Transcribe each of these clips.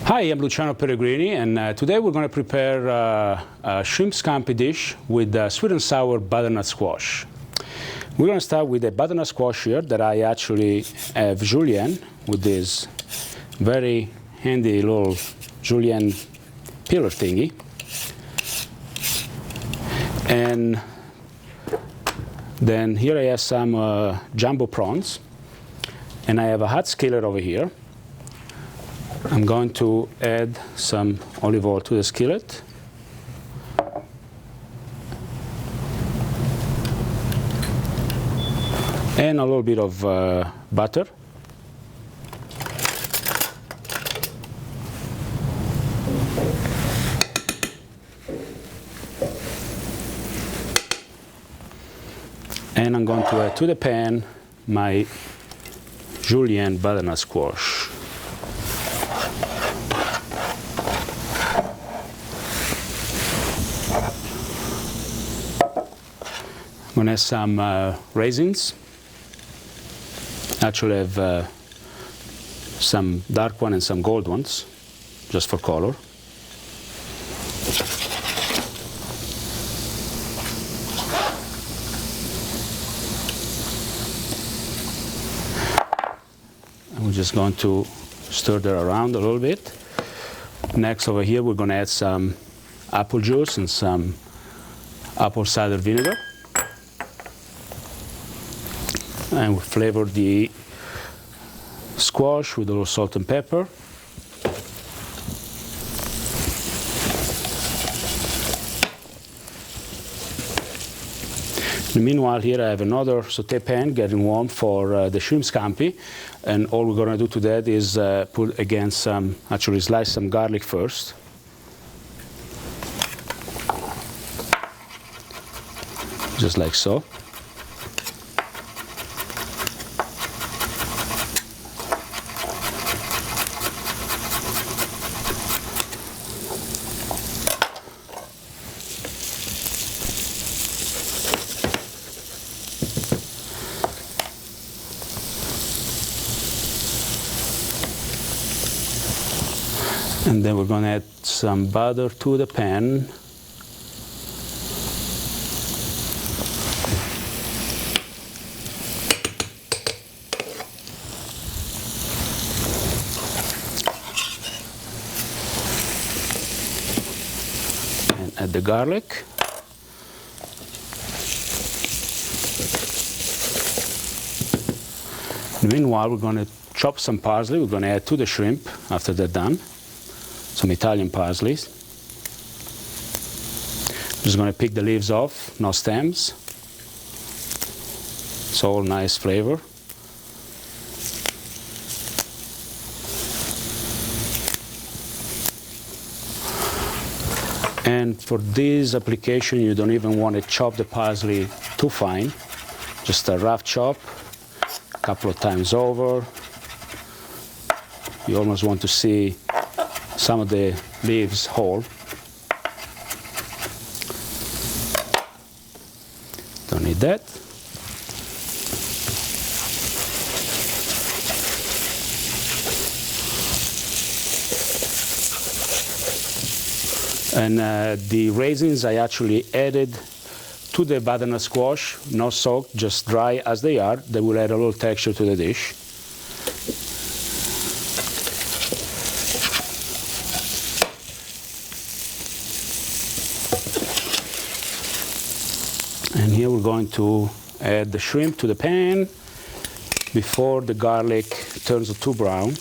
Hi, I'm Luciano Pellegrini, and today we're going to prepare a shrimp scampi dish with sweet and sour butternut squash. We're going to start with a butternut squash here that I actually have julienne with this very handy little julienne peeler thingy. And then here I have some jumbo prawns, and I have a hot skillet over here. I'm going to add some olive oil to the skillet. And a little bit of butter. And I'm going to add to the pan my julienne butternut squash. I'm going to have some raisins. Actually, I have some dark ones and some gold ones, just for color. And we're just going to stir that around a little bit. Next, over here, we're going to add some apple juice and some apple cider vinegar. And we flavor the squash with a little salt and pepper. Meanwhile, here I have another sauté pan getting warm for the shrimp scampi, and all we're going to do to that is put again actually slice some garlic first. Just like so. And then we're going to add some butter to the pan. And add the garlic. Meanwhile, we're going to chop some parsley. We're going to add to the shrimp after they're done. Some Italian parsley. Just going to pick the leaves off, no stems. It's all nice flavor. And for this application, you don't even want to chop the parsley too fine. Just a rough chop, a couple of times over. You almost want to see some of the leaves whole. Don't need that. And the raisins I actually added to the butternut squash, not soaked, just dry as they are. They will add a little texture to the dish. And here we're going to add the shrimp to the pan before the garlic turns too brown.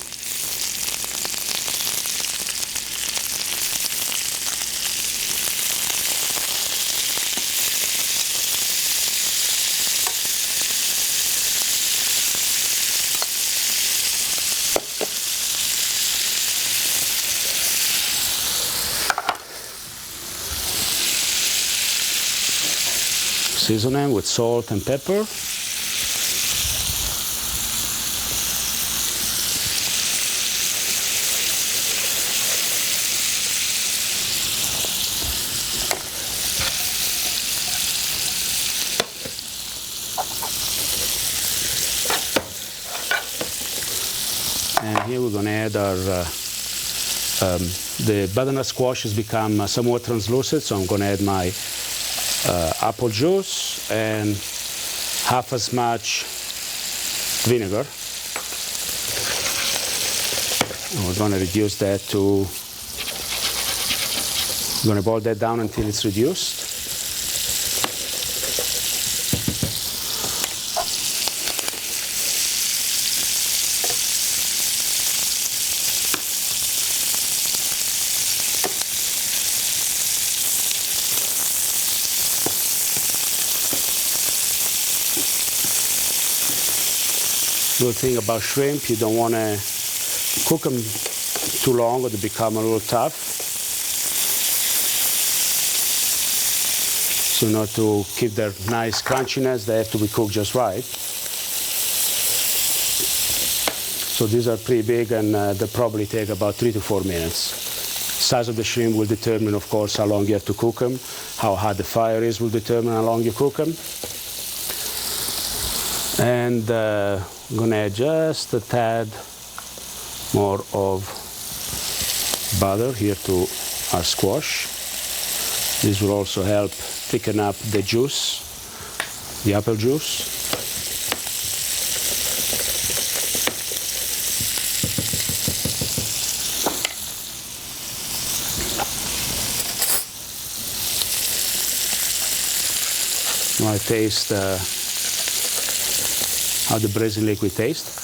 Season them with salt and pepper. And here we're going to add our The butternut squash has become somewhat translucent, so I'm going to add my apple juice and half as much vinegar. And we're going to reduce that to, we're going to boil that down until it's reduced. Good thing about shrimp, you don't want to cook them too long or they become a little tough. So in order to keep their nice crunchiness, they have to be cooked just right. So these are pretty big and they probably take about 3 to 4 minutes. Size of the shrimp will determine, of course, how long you have to cook them. How hot the fire is will determine how long you cook them. And I'm going to add just a tad more of butter here to our squash. This will also help thicken up the juice, the apple juice. Now I taste how the braising liquid tastes.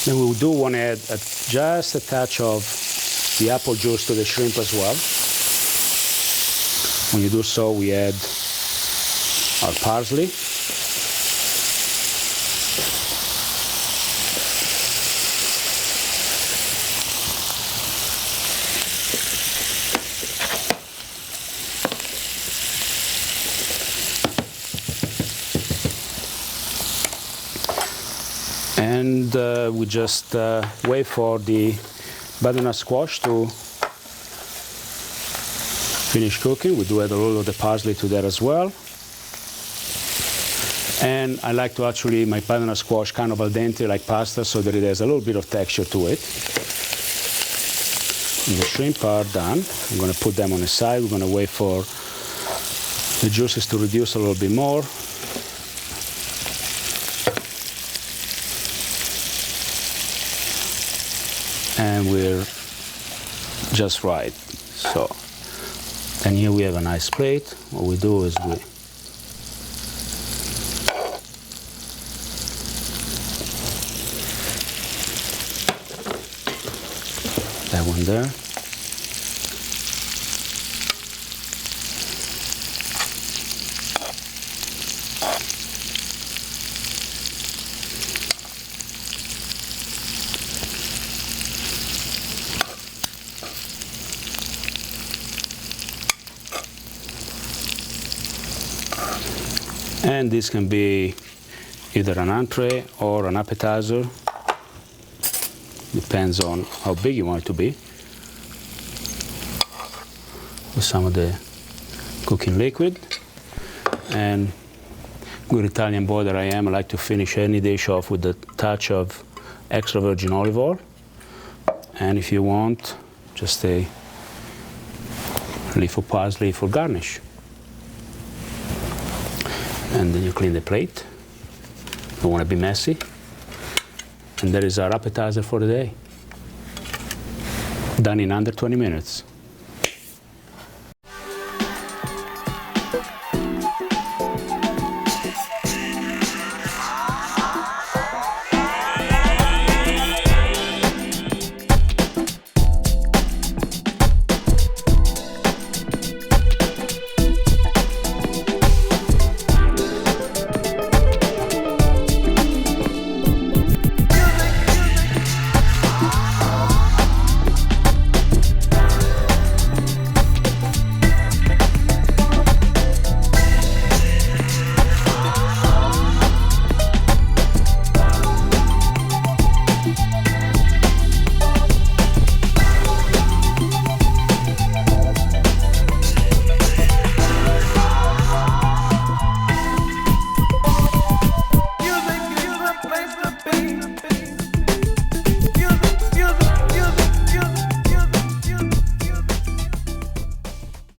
Then we do want to add just a touch of the apple juice to the shrimp as well. When you do so, we add our parsley. And we just wait for the butternut squash to finish cooking. We do add a little of the parsley to that as well. And I like to actually make butternut squash kind of al dente like pasta so that it has a little bit of texture to it. And the shrimp are done. I'm going to put them on the side. We're going to wait for the juices to reduce a little bit more. And we're just right. So, and here we have a nice plate. What we do is we that one there. And this can be either an entree or an appetizer. Depends on how big you want it to be. With some of the cooking liquid. And good Italian boy that I am, I like to finish any dish off with a touch of extra virgin olive oil. And if you want, just a leaf of parsley for garnish. And then you clean the plate. Don't want to be messy. And that is our appetizer for the day. Done in under 20 minutes.